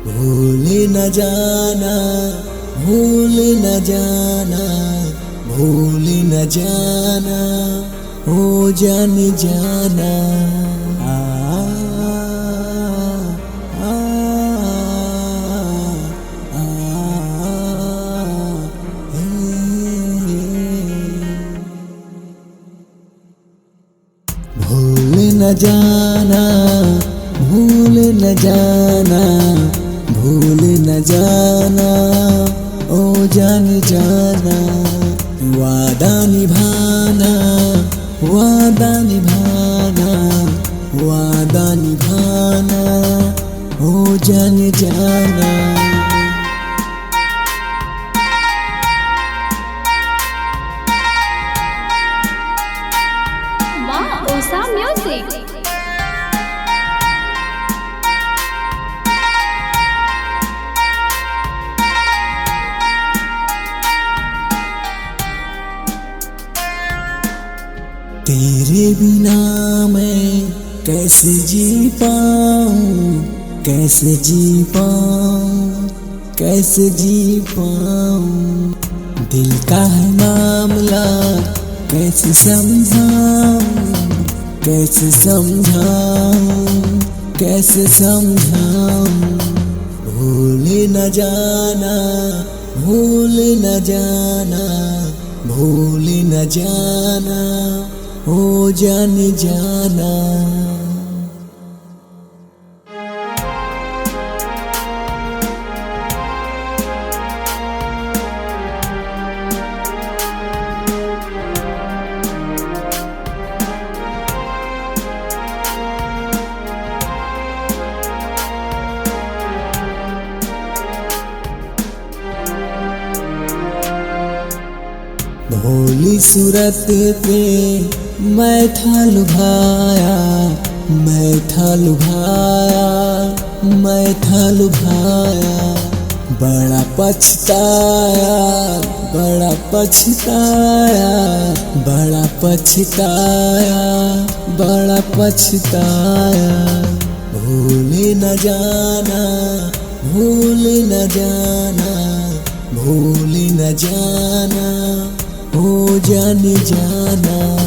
भूल न जाना, भूल न जाना, भूल न जाना, हो जान जाना। आ, आ, आ, भूल न जाना, भूल न जाना, भूल न जाना, ओ जान जाना। वादा निभाना, वादा निभाना, वादा निभाना, ओ जान जाना। Wow, Osa Music. तेरे बिना मैं कैसे जी पाऊं, कैसे जी पाऊं, कैसे जी पाऊं। दिल का है मामला कैसे समझाऊं, कैसे समझाऊं, कैसे समझाऊं। भूल न जाना, भूल न जाना, भूल न जाना, हो जान जाना। भोली सूरत पे मैं था लुभाया, मैं था लुभाया, मैं था लुभाया। बड़ा पछताया, बड़ा पछताया, बड़ा पछताया, बड़ा पछताया। भूल न जाना, भूल न जाना, भूल न जाना, हो जान जाना।